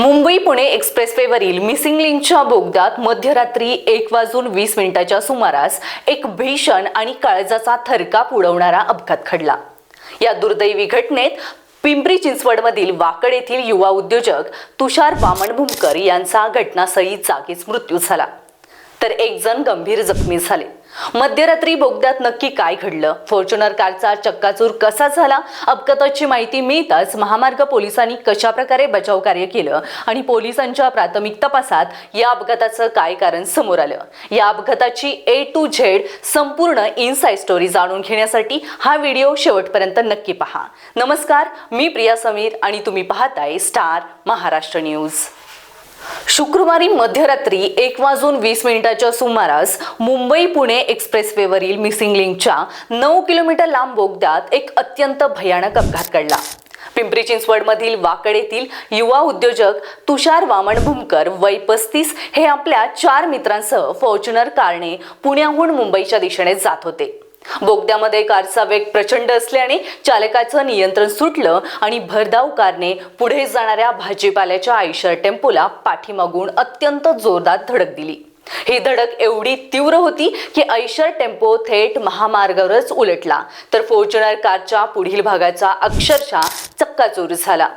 Mumbai Pune एक्सप्रेसवेवरील missing लिंकच्या बोगद्यात मध्यरात्री 1:20 सुमारास एक भीषण आणि काळजाचा थरकाप उडवणारा अपघात घडला। या दुर्दैवी घटनेत पिंपरी चिंचवडमधील वाकड येथील युवा उद्योजक तुषार वामन भूमकर यांचा घटनास्थळी जागीच मृत्यू झाला, तर एक जण गंभीर जखमी झाले। मध्यरात्री बोगद्यात नक्की काय घडलं, फॉर्च्युनर कारचा चक्काचूर कसा झाला, अपघाताची माहिती मिळताच महामार्ग पोलिसांनी कशा प्रकारे बचाव कार्य केलं आणि पोलिसांच्या प्राथमिक तपासात या अपघाताचं काय कारण समोर आलं, या अपघाताची A to Z संपूर्ण इनसाइड स्टोरी जाणून घेण्यासाठी हा व्हिडिओ शेवटपर्यंत नक्की पहा। नमस्कार, मी प्रिया समीर आणि तुम्ही पाहताय स्टार महाराष्ट्र न्यूज। शुक्रवारी मध्यरात्री 1:20 सुमारास मुंबई पुणे एक्सप्रेसवेवरील मिसिंग लिंकच्या 9 किलोमीटर लांब बोगद्यात एक अत्यंत भयानक अपघात घडला। पिंपरी चिंचवडमधील वाकड येथील युवा उद्योजक तुषार वामन भूमकर वय 35 हे आपल्या 4 मित्रांसह फॉर्च्युनर कारने पुण्याहून मुंबईच्या दिशेने जात होते। बोगद्यामध्ये कारचा वेग प्रचंड असल्याने चालकाचं नियंत्रण सुटलं आणि भरधाव कारने पुढे जाणाऱ्या भाजीपाल्याच्या आयशर टेम्पोला पाठीमागून अत्यंत जोरदार धडक दिली। ही धडक एवढी तीव्र होती की आयशर टेम्पो थेट महामार्गावरच उलटला, तर फॉर्च्युनर कारच्या पुढील भागाचा अक्षरशः चक्काचूर झाला।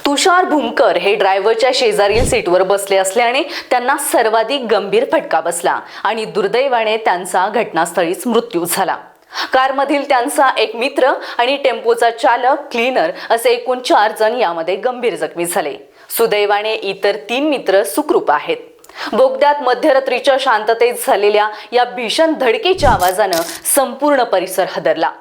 तुषार भूमकर हे ड्रायव्हरच्या शेजारील सीटवर बसले असल्याने त्यांना सर्वाधिक गंभीर फटका बसला आणि दुर्दैवाने त्यांचा घटनास्थळीच मृत्यू झाला। कारमधील त्यांचा एक मित्र आणि टेम्पोचा चालक, क्लीनर असे एकूण 4 जण यामध्ये गंभीर जखमी झाले। सुदैवाने इतर 3 मित्र सुखरूप आहेत। बोगद्यात मध्यरात्रीच्या शांततेत झालेल्या या भीषण धडकेच्या आवाजानं संपूर्ण परिसर हादरला।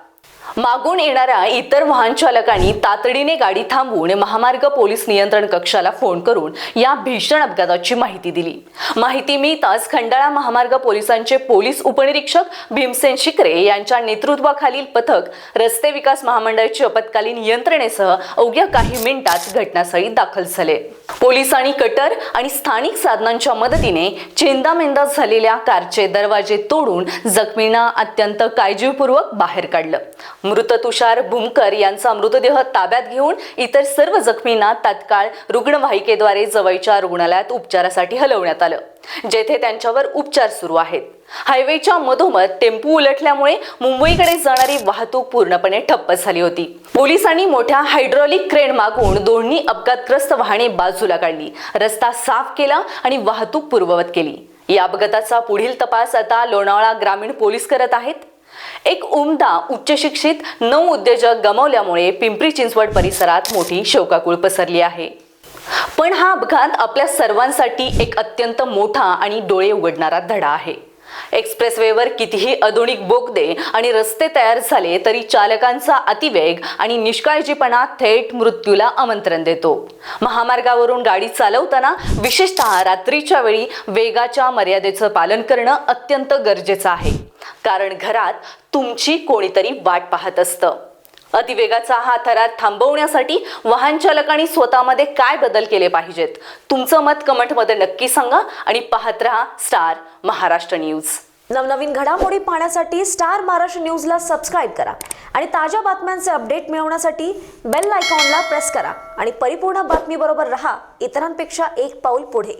मागून येणाऱ्या इतर वाहन चालकांनी तातडीने गाडी थांबवून महामार्ग पोलीस नियंत्रण कक्षाला फोन करून या भीषण अपघाताची माहिती दिली। माहिती मिळताच खंडाळा महामार्ग पोलिसांचे पोलीस उपनिरीक्षक भीमसेन शिकरे यांच्या नेतृत्वाखालील पथक रस्ते विकास महामंडळाची आपत्कालीन यंत्रणेसह अवघ्या काही मिनिटात घटनास्थळी दाखल झाले। पोलिसांनी कटर आणि स्थानिक साधनांच्या मदतीने चेंदामेंदा झालेल्या कारचे दरवाजे तोडून जखमींना अत्यंत काळजीपूर्वक बाहेर काढलं। मृत तुषार भूमकर यांचा मृतदेह ताब्यात घेऊन इतर सर्व जखमींना तात्काळ रुग्णवाहिकेद्वारे जवळच्या रुग्णालयात उपचारासाठी हलवण्यात आलं, जेथे त्यांच्यावर उपचार सुरू आहेत। हायवेच्या मधोमध टेम्पो उलटल्यामुळे मुंबईकडे जाणारी वाहतूक पूर्णपणे ठप्प झाली होती। पोलिसांनी मोठ्या हायड्रॉलिक क्रेन मागवून दोन्ही अपघातग्रस्त वाहने बाजूला काढली, रस्ता साफ केला आणि वाहतूक पूर्ववत केली। या अपघाताचा पुढील तपास आता लोणावळा ग्रामीण पोलीस करत आहेत। एक उमदा उच्च शिक्षित 9 उद्योजक गमावल्यामुळे पिंपरी चिंचवड परिसरात मोठी शोकाकूळ पसरली आहे। पण हा अपघात आपल्या सर्वांसाठी एक अत्यंत मोठा आणि डोळे उघडणारा धडा आहे। एक्सप्रेसवेवर कितीही आधुनिक बोगदे आणि रस्ते तयार झाले तरी चालकांचा अतिवेग आणि निष्काळजीपणा थेट मृत्यूला आमंत्रण देतो। महामार्गावरून गाडी चालवताना विशेषतः रात्रीच्या वेळी वेगाच्या मर्यादेचं पालन करणं अत्यंत गरजेचं आहे, कारण घरात तुमची कोणीतरी वाट पाहत असतं। अतिवेगाचा हा थरार थांबवण्यासाठी वाहन चालकांनी स्वतःमध्ये काय बदल केले पाहिजेत? तुमचं मत कमेंटमध्ये नक्की सांगा आणि पाहत रहा स्टार महाराष्ट्र न्यूज। नवनवीन घडामोडी पाहण्यासाठी स्टार महाराष्ट्र न्यूजला सबस्क्राइब करा आणि ताज्या बातम्यांचे अपडेट मिळवण्यासाठी बेल आयकॉनला प्रेस करा आणि परिपूर्ण बातमीबरोबर रहा, इतरांपेक्षा एक पाऊल पुढे।